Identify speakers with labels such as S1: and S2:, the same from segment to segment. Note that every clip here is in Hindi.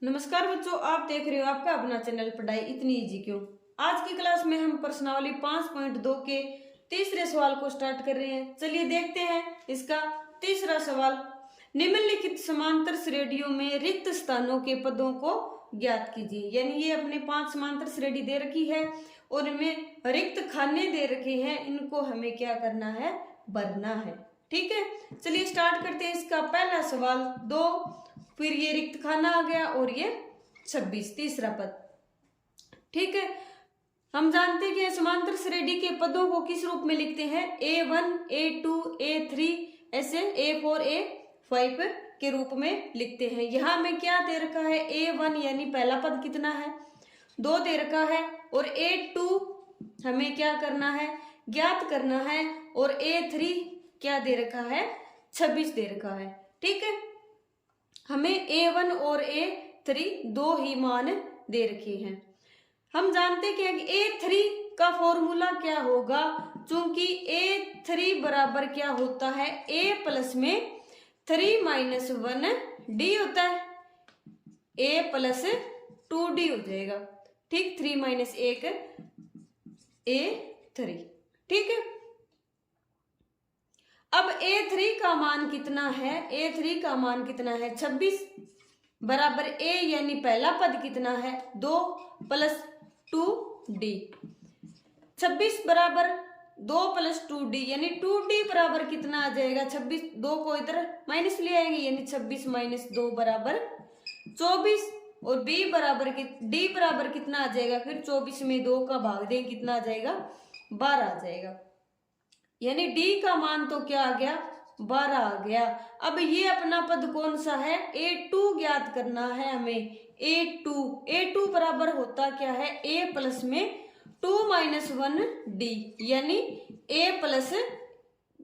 S1: नमस्कार बच्चों, आप देख रहे हो आपका अपना चैनल पढ़ाई इतनी इजी क्यों। आज की क्लास में हम प्रश्नावली 5.2 के तीसरे सवाल को स्टार्ट कर रहे हैं। चलिए देखते हैं इसका तीसरा सवाल। निम्नलिखित समांतर श्रेणियों में रिक्त स्थानों के पदों को ज्ञात कीजिए। यानी ये अपने 5 समांतर श्रेणी दे रखी है और इनमें रिक्त खाने दे रखे हैं, इनको हमें क्या करना है, भरना है। ठीक है, चलिए स्टार्ट करते हैं। इसका पहला सवाल 2, फिर ये रिक्त खाना आ गया और ये 26 तीसरा पद। ठीक है, हम जानते हैं कि समांतर श्रेणी के पदों को किस रूप में लिखते हैं, A1, A2, A3 ऐसे A4, A5 के रूप में लिखते हैं। यहां में क्या दे रखा है, A1 यानी पहला पद कितना है, 2 दे रखा है, और A2 हमें क्या करना है, ज्ञात करना है, और A3 क्या दे रखा है, 26 दे रखा है। ठीक है, हमें A1 और A3 दो ही मान दे रखे हैं। हम जानते हैं कि A3 का फॉर्मूला क्या होगा, चूंकि A3 बराबर क्या होता है, A प्लस में 3 माइनस 1 D होता है, A प्लस 2D हो जाएगा। ठीक, 3 माइनस 1 A3। ठीक है, अब A3 का मान कितना है, A3 का मान कितना है 26 बराबर A यानी पहला पद कितना है 2 प्लस 2D। 26 बराबर 2 प्लस 2D यानी 2D बराबर कितना आ जाएगा, 26, 2 को इधर माइनस ले आएंगे यानी 26 माइनस 2 बराबर 24, और B बराबर D बराबर कितना आ जाएगा, फिर 24 में 2 का भाग दें कितना आ जाएगा, 12 आ जाएगा। यानी D का मान तो क्या आ गया, 12 आ गया। अब ये अपना पद कौन सा है, A2 ज्ञात करना है हमें। A2 बराबर होता क्या है, A प्लस में 2 माइनस 1 D यानी A प्लस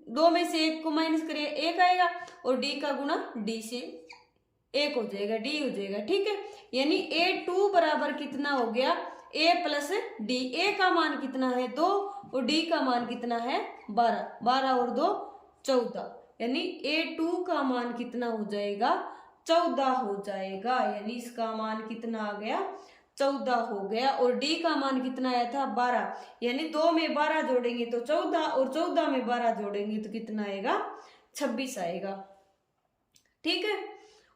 S1: 2 में से 1 को माइनस करिए 1 आएगा, और D का गुणा D से 1 हो जाएगा, D हो जाएगा। ठीक है, यानी A2 बराबर कितना हो गया, A प्लस D। A का मान कितना है 2 और D का मान कितना है 12, 12 और 2 14, यानी A2 का मान कितना हो जाएगा, 14 हो जाएगा। यानी इसका मान कितना आ गया, 14 हो गया, और D का मान कितना आया था 12, यानी 2 में 12 जोड़ेंगे तो 14, और 14 में 12 जोड़ेंगे तो कितना आएगा, 26 आएगा। ठीक है,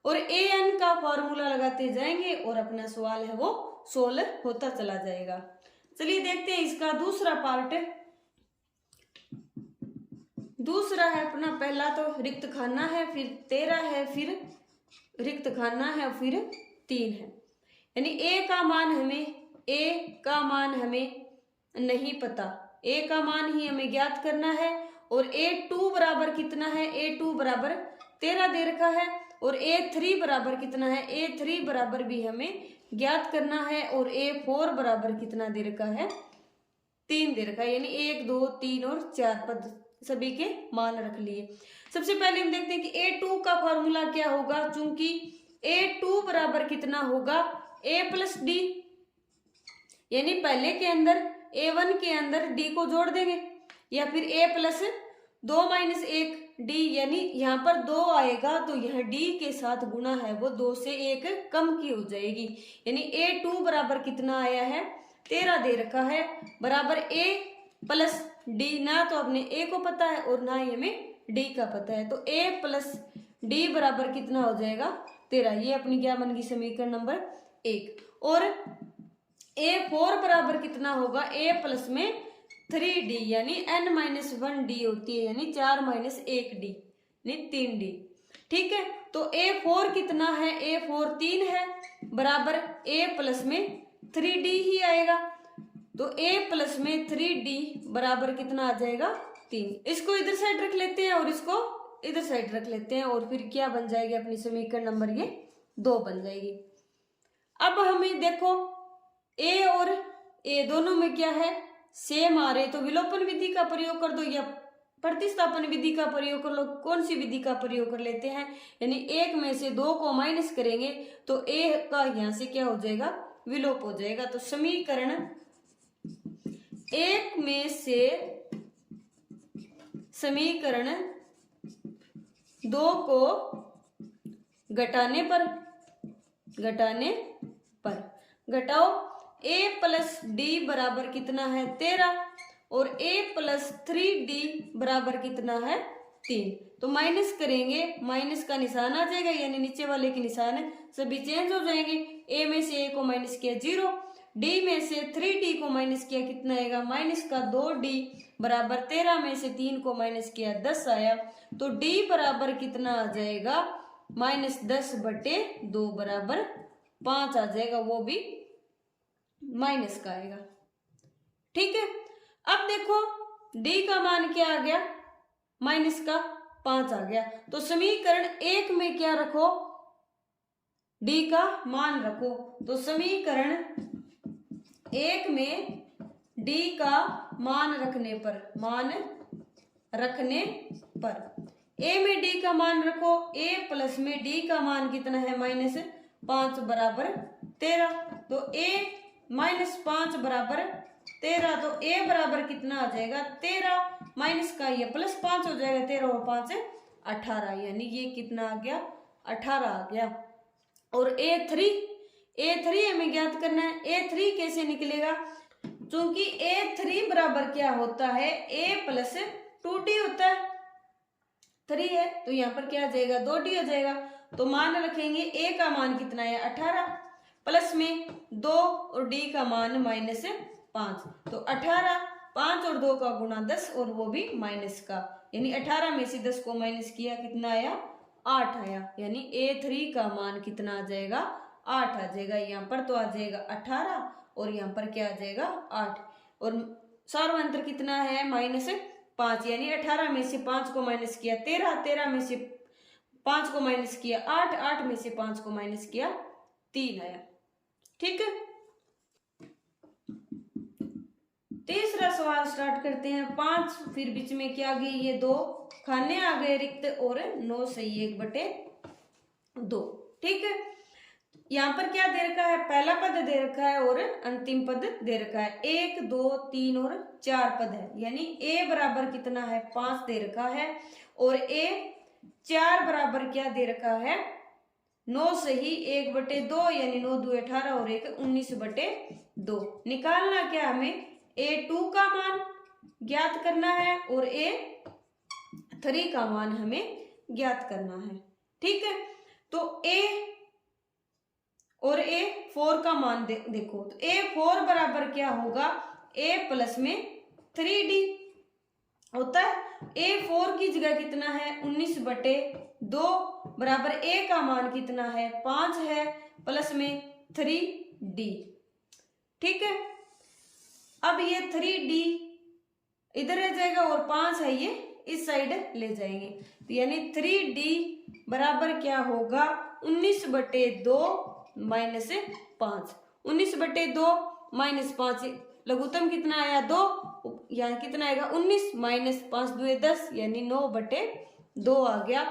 S1: और an का फॉर्मूला लगाते जाएंगे और अपना सवाल है वो सोल्व होता चला जाएगा। चलिए देखते हैं इसका दूसरा पार्ट। दूसरा है अपना, पहला तो रिक्त खाना है, फिर 13 है, फिर रिक्त खाना है, फिर 3 है। यानी A का मान हमें नहीं पता, A का मान ही हमें ज्ञात करना है, और A2 बराबर कितना है, A2 बराबर 13 दे रखा है, और A3 बराबर कितना है, A3 बराबर भी हमें ज्ञात करना है, और A4 बराबर कितना दे रखा है, 3 दे रखा है। यानी 1, 2, 3 और 4 पद सभी के मान रख लिए। सबसे पहले हम देखते हैं कि A2 का फॉर्मूला क्या होगा, चूंकि A2 बराबर कितना होगा, A प्लस D, यानी पहले के अंदर A1 के अंदर D को जोड़ देंगे, या फिर A प्लस 2 माइनस 1 D, यानी यहाँ पर 2 आएगा तो यह D के साथ गुणा है वो 2 से 1 कम की हो जाएगी। यानी A2 बराबर कितना आया है, 13 दे रखा है, बराबर A प्लस D। ना तो अपने A को पता है और ना ही हमें D का पता है, तो A प्लस D बराबर कितना हो जाएगा, 13। ये अपनी क्या बन गई, समीकरण नंबर 1। और A4 बराबर कितना होगा, A प्लस में 3D यानी n माइनस 1D होती है, यानी 4 माइनस 1D यानी 3D। ठीक है, तो A4 कितना है, A4 3 है, बराबर A प्लस में 3D ही आएगा, तो A प्लस में 3D बराबर कितना आ जाएगा, 3। इसको इधर साइड रख लेते हैं और इसको इधर साइड रख लेते हैं, और फिर क्या बन जाएगी अपनी समीकरण नंबर ये 2 बन जाएगी। अब हमें देखो A और A दोनों में क्या है, सेम आ रहे, तो विलोपन विधि का प्रयोग कर दो या प्रतिस्थापन विधि का प्रयोग कर लो, कौन सी विधि का प्रयोग कर लेते हैं। यानी 1 में से 2 को माइनस करेंगे तो A का यहां से क्या हो जाएगा, विलोप हो जाएगा। तो समीकरण 1 में से समीकरण 2 को घटाने पर घटाने पर। घटाओ, a प्लस डी बराबर कितना है 13 और a प्लस 3d बराबर कितना है 3। तो माइनस करेंगे, माइनस का निशान आ जाएगा, यानी नीचे वाले के निशान सभी चेंज हो जाएंगे। a में से a को माइनस किया 0, d में से 3d को माइनस किया कितना आएगा माइनस का 2d बराबर 13 में से 3 को माइनस किया 10 आया। तो d बराबर कितना आ जाएगा -10/2 बराबर 5 आ जाएगा, वो भी माइनस का आएगा। ठीक है, अब देखो d का मान क्या आ गया माइनस का 5 आ गया। तो समीकरण 1 में क्या रखो d का मान रखो। तो समीकरण 1 में d का मान रखने पर a में d का मान रखो, a प्लस में d का मान कितना है -5 बराबर 13। तो a -5 बराबर 13, तो a बराबर कितना आ जाएगा 13 माइनस का ये +5 हो जाएगा, 13 और 5 18, यानी ये कितना आ गया 18 आ गया। और a3 हमें ज्ञात करना है। a3 कैसे निकलेगा, क्योंकि a3 बराबर क्या होता है a प्लस 2d होता है, 3 है तो यहाँ पर क्या आ जाएगा 2d हो जाएगा। तो मान रखेंगे a का मान कितना है 18 प्लस में 2 और d का मान -5, तो 18 5 और 2 का गुणा 10 और वो भी माइनस का, यानी 18 में से 10 को माइनस किया कितना आया 8 आया, यानी a3 का मान कितना आ जाएगा 8 आ जाएगा। यहाँ पर तो आ जाएगा 18 और यहाँ पर क्या आ जाएगा 8, और सार्वंतर कितना है -5, यानी 18 में से 5 को माइनस किया 13, 13 में से 5 को माइनस किया 8, 8 में से 5 को माइनस किया 3 आया। ठीक है, तीसरा सवाल स्टार्ट करते हैं। 5 फिर बीच में क्या आ गई ये 2 खाने आ गए रिक्त और 9 सही 1/2। ठीक है, यहाँ पर क्या दे रखा है, पहला पद दे रखा है और अंतिम पद दे रखा है। 1 2 3 और 4 पद है, यानी a बराबर कितना है 5 दे रखा है और a 4 बराबर क्या दे रखा है 9 सही 1/2, यानी 9 2 18 और 1 19/2। निकालना क्या हमें a2 का मान ज्ञात करना है और a3 का मान हमें ज्ञात करना है। ठीक है, तो a और a4 का मान देखो, तो a4 बराबर क्या होगा a प्लस में 3d होता है। a4 की जगह कितना है 19/2 बराबर a का मान कितना है 5 है प्लस में 3d। ठीक है, अब ये 3d इधर रह जाएगा और 5 है ये इस साइड ले जाएंगे, तो यानी 3d बराबर क्या होगा 19/2 -5। 19/2 -5 लघुत्तम कितना आया 2, यहाँ कितना आएगा 19 -5 2 10, यानी 9/2 आ गया।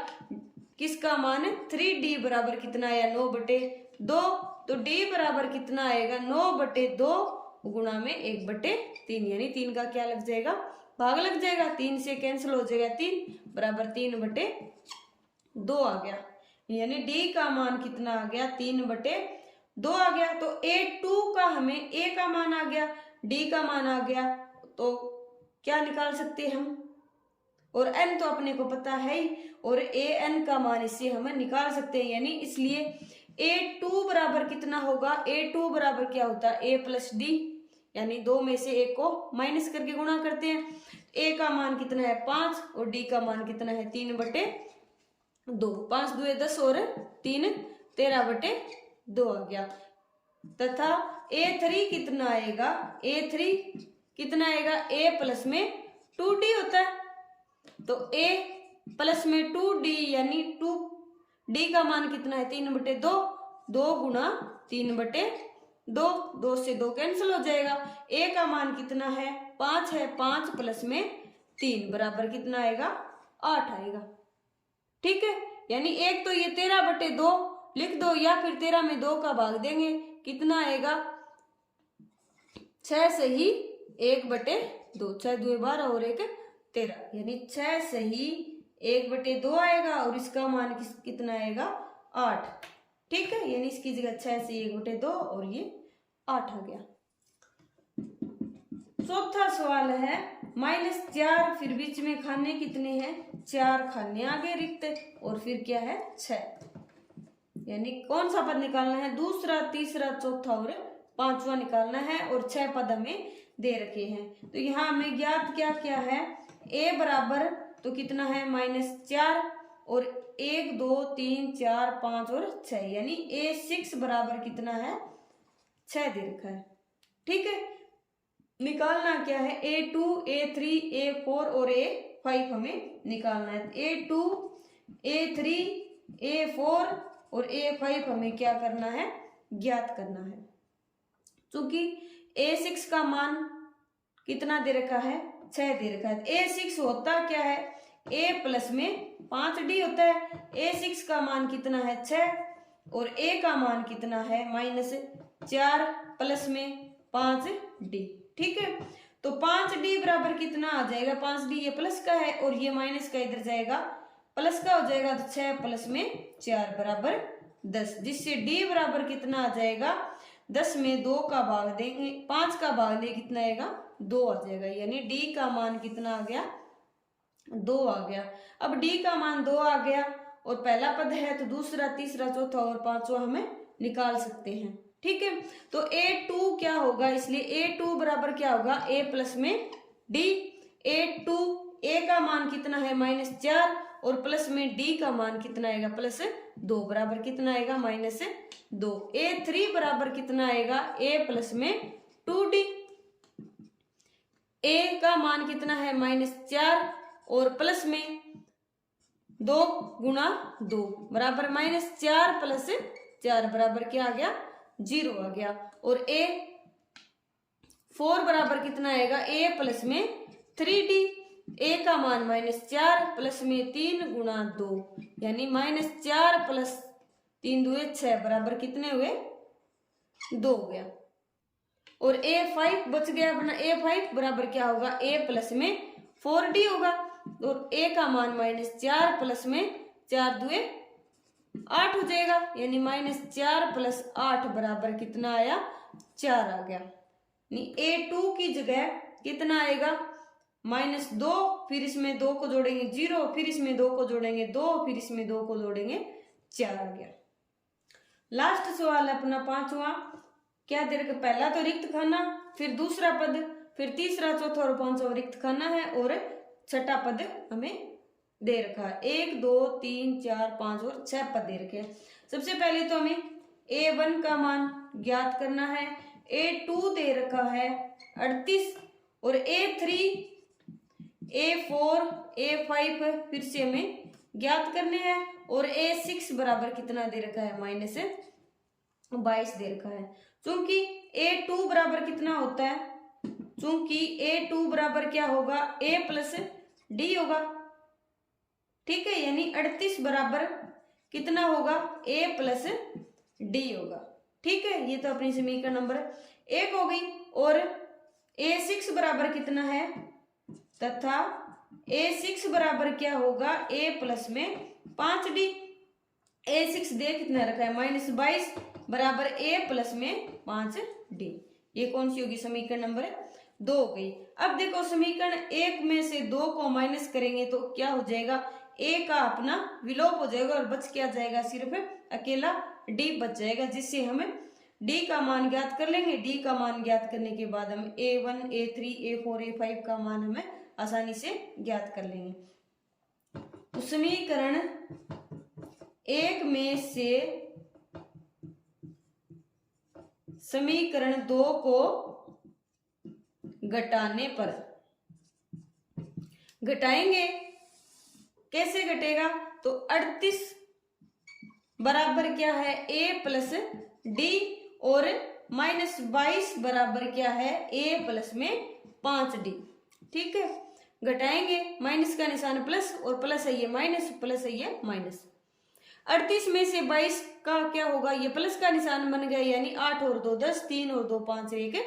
S1: किसका मान 3d बराबर कितना आया 9/2, तो d बराबर कितना आएगा 9/2 गुणा में 1/3, यानी 3 का क्या लग जाएगा भाग लग जाएगा, 3 से कैंसिल हो जाएगा 3 बराबर 3/2 आ गया, यानी d का मान कितना आ गया 3/2 आ गया। तो a2 का हमें a का मान आ गया, d का मान आ गया, तो क्या निकाल सकते हैं हम, और n तो अपने को पता है ही, और an का मान इससे हम निकाल सकते हैं, यानी इसलिए a2 बराबर कितना होगा, a2 बराबर क्या होता है a प्लस d, यानी 2 में से 1 को माइनस करके गुणा करते हैं। a का मान कितना है 5 और d का मान कितना है 3/2, 5 2 10 और 3 13/2 आ गया। तथा a3 कितना आएगा, a3 कितना आएगा a प्लस में 2d होता है, तो a प्लस में 2d यानी 2d का मान कितना है 3/2, 2 गुणा 3/2, 2 से 2 कैंसिल हो जाएगा। a का मान कितना है 5 है, 5 प्लस में 3 बराबर कितना आएगा 8 आएगा। ठीक है, यानी एक तो ये 13/2 लिख दो, या फिर 13 में 2 का भाग देंगे, कितना आएगा 6 सही 1/2, 6 2 12 और 1 13, यानी 6 सही 1/2 आएगा और इसका मान कितना आएगा 8। ठीक है, यानी इसकी जगह 6 से 1/2 और ये 8 आ गया। चौथा सवाल है -4, फिर बीच में खाने कितने हैं, 4 खाने आगे रिक्त और फिर क्या है 6, यानी कौन सा पद निकालना है, दूसरा, तीसरा, चौथा और पांचवा निकालना है और 6 पद हमें दे रखे हैं। तो यहाँ हमें ज्ञात क्या क्या है, a बराबर तो कितना है -4 और 1 2 3 4 5 और 6, यानी a6 बराबर कितना है 6 दे रखा है। ठीक है, निकालना क्या है, a2 a3 a4 और a5 हमें निकालना है। a2 a3 a4 और a5 हमें क्या करना है, ज्ञात करना है। क्योंकि a6 का मान कितना दे रखा है, 6 दे रखा है। a6 होता क्या है, a प्लस में 5d होता है। a6 का मान कितना है 6 और a का मान कितना है -4 प्लस में 5d। ठीक है, तो 5d बराबर कितना आ जाएगा, 5d ये प्लस का है और ये माइनस का इधर जाएगा, प्लस का हो जाएगा, तो 6 प्लस में 4 बराबर 10, जिससे d बराबर कितना आ जाएगा, 10 में 2 का भाग देंगे, 5 का भाग दे कितना आएगा 2 आ जाएगा, यानी d का मान कितना आ गया 2 आ गया। अब d का मान 2 आ गया और पहला पद है तो दूसरा, तीसरा, चौथा और पांचवा हमें निकाल सकते हैं। ठीक है, तो a2 क्या होगा, इसलिए a2 बराबर क्या होगा, a प्लस में d। a2 a का मान कितना है -4 और प्लस में d का मान कितना आएगा +2 बराबर कितना आएगा -2। a3 बराबर कितना आएगा, a प्लस में 2d। a का मान कितना है -4 और प्लस में 2 गुणा 2 बराबर -4 + 4 बराबर क्या आ गया 0 आ गया। और a4 बराबर कितना आएगा, a प्लस में 3d। a का मान -4 प्लस में 3 गुणा 2 यानी -4 + 3 2 6 बराबर कितने हुए 2 हो गया। और a5 बच गया अपना, a5 बराबर क्या होगा, a प्लस में 4d होगा और a का मान -4 प्लस में 4 2 8 हो जाएगा, यानी -4 + 8 बराबर कितना आया 4 आ गया। यानी a2 की जगह कितना आएगा -2, फिर इसमें 2 को जोड़ेंगे 0, फिर इसमें 2 को जोड़ेंगे 2, फिर इसमें 2 को जोड़ेंगे 4 आ गया। लास्ट सवाल है अपना पांचवा, क्या दे रखा, पहला तो रिक्त खाना, फिर दूसरा पद, फिर तीसरा, चौथा और पांचवा रिक्त खाना है और छठा पद हमें दे रखा है। 1 2 3 4 5 और 6 पद दे रखे हैं। सबसे पहले तो हमें a1 का मान ज्ञात करना है, a2 दे रखा है 38 और a3 a4 a5 फिर से हमें ज्ञात करने हैं और a6 बराबर कितना दे रखा है -22 दे रखा है। चूंकि a2 बराबर कितना होता है, चूंकि a2 बराबर क्या होगा, a प्लस d होगा। ठीक है, यानी 38 बराबर कितना होगा, a प्लस d होगा। ठीक है, ये तो अपनी समीकरण नंबर 1 हो गई। और a6 बराबर कितना है, तथा a6 बराबर क्या होगा, a प्लस में 5d। a6 दे कितना रखा है -22 बराबर a प्लस में 5d। ये कौन सी होगी, समीकरण नंबर 2 हो गई। अब देखो समीकरण 1 में से 2 को माइनस करेंगे तो क्या हो जाएगा, a का अपना विलोप हो जाएगा और बच क्या जाएगा, सिर्फ अकेला d बच जाएगा, जिससे हम d का मान ज्ञात कर लेंगे। d का मान ज्ञात करने के बाद हम a1 a3 a4 a5 का मान हमें आसानी से ज्ञात कर लेंगे। तो समीकरण 1 में से समीकरण 2 को घटाने पर, घटाएंगे कैसे घटेगा, तो 38 बराबर क्या है a प्लस d और -22 बराबर क्या है a प्लस में 5d। ठीक है, घटाएंगे, माइनस का निशान प्लस और प्लस है ये माइनस, प्लस है ये माइनस। 38 में से 22 का क्या होगा, ये प्लस का निशान बन गया, यानी 8 और 2 10, 3 और 2 5 1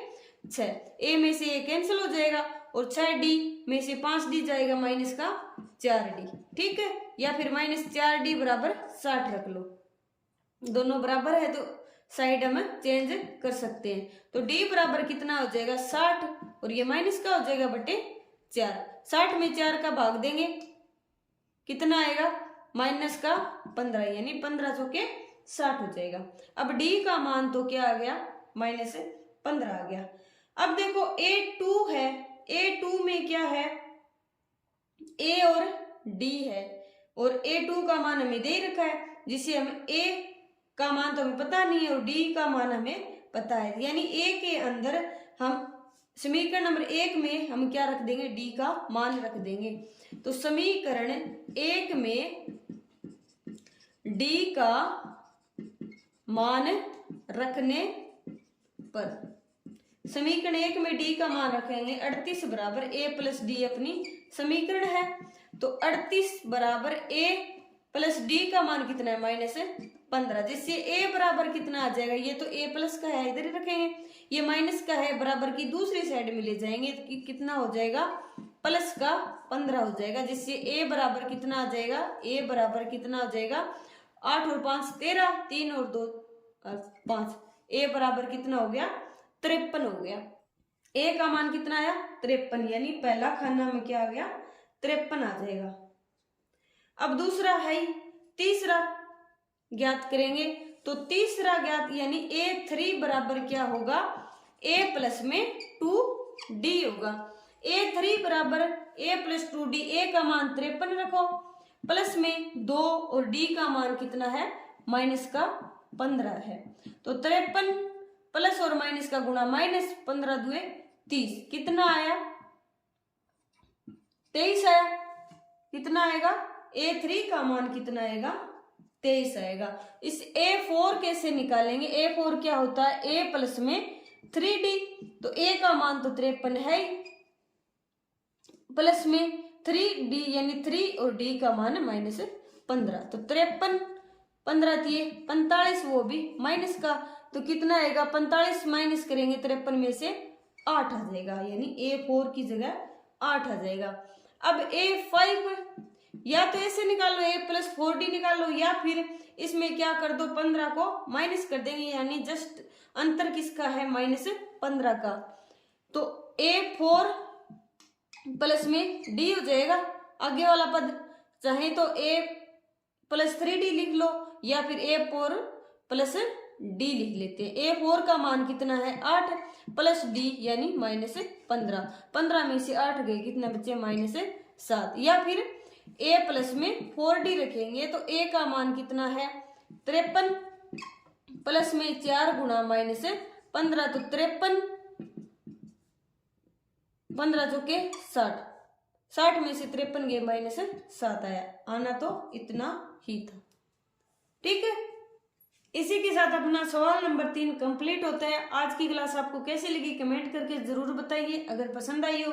S1: 6। a में से ये कैंसिल हो जाएगा और 6d में से 5d जाएगा माइनस का 4d। ठीक है, या फिर -4d बराबर 60 रख लो, दोनों बराबर है तो साइड हम चेंज कर सकते हैं। तो डी बराबर कितना हो जाएगा 60 और ये माइनस का हो जाएगा बटे 4। 60 में 4 का भाग देंगे कितना आएगा माइनस का 15 यानी 15 चौके 60 हो जाएगा। अब डी का मान तो क्या आ गया माइनस 15 आ गया। अब देखो A2 है, A2 में क्या है A और D है और A2 का मान हमें दे रखा है जिसे हम A का मान तो हमें पता नहीं है और D का मान हमें पता है, यानी A के अंदर हम समीकरण नंबर 1 में हम क्या रख देंगे D का मान रख देंगे। तो समीकरण 1 में D का मान रखने पर, समीकरण 1 में D का मान रखेंगे 38 बराबर A प्लस D अपनी समीकरण है। तो 38 बराबर A प्लस D का मान कितना है माइनस 15, जिससे A बराबर कितना आ जाएगा, ये तो A प्लस का है इधर ही रखेंगे, ये माइनस का है बराबर की दूसरी साइड में ले जाएंगे तो कितना हो जाएगा प्लस का 15 हो जाएगा, जिससे A बराबर कितना आ जाएगा, A बराबर कितना हो जाएगा 8 और 5 13, 3 और 2 5, A बराबर कितना हो गया 53 हो गया। A का मान कितना आया 53, यानी पहला खाना में क्या आ गया 53 आ जाएगा। अब दूसरा है तीसरा ज्ञात करेंगे, तो तीसरा ज्ञात यानी A3 बराबर क्या होगा A प्लस में 2D होगा। A3 बराबर A प्लस 2D, A का मान 53 रखो प्लस में 2 और D का मान कितना है माइनस का 15 है। तो 53 प्लस और माइनस का गुणा माइनस 15 दुए 30, कितना आया 23 आया। कितना आएगा A3 का मान कितना आएगा 23 आएगा। इस A4 कैसे निकालेंगे, A4 क्या होता है A प्लस में 3D, तो A का मान तो 53 है प्लस में 3D यानी 3 और D का मान माइनस 15, तो 53 15 दिए 45 वो भी माइनस का, तो कितना आएगा 45 माइनस करेंगे 53 में से 8 आ जाएगा, यानी A4 की जगह 8 आ जाएगा। अब A5 या तो ऐसे निकाल लो A प्लस 4D निकाल लो, या फिर इसमें क्या कर दो 15 को माइनस कर देंगे, यानी जस्ट अंतर किसका है माइनस 15 का। तो A4 प्लस में D हो जाएगा आगे वाला पद, चाहे तो A प्लस 3D लिख लो या फिर A4 प्लस D लिख लेते हैं। A4 का मान कितना है 8 प्लस D यानी माइनस 15, 15 में से 8 गए कितना बचे माइनस 7, या फिर A प्लस में 4D रखेंगे तो A का मान कितना है 53 प्लस में 4 गुणा माइनस 15, तो 53 15 चौके 60, 60 में से 53 गए माइनस 7 आया, आना तो इतना ही था। ठीक है, इसी के साथ अपना सवाल नंबर 3 कंप्लीट होता है। आज की क्लास आपको कैसी लगी कमेंट करके जरूर बताइए। अगर पसंद आई हो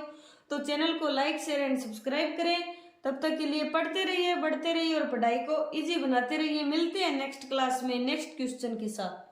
S1: तो चैनल को लाइक शेयर एंड सब्सक्राइब करें। तब तक के लिए पढ़ते रहिए, बढ़ते रहिए और पढ़ाई को इजी बनाते रहिए। मिलते हैं नेक्स्ट क्लास में नेक्स्ट क्वेश्चन के साथ।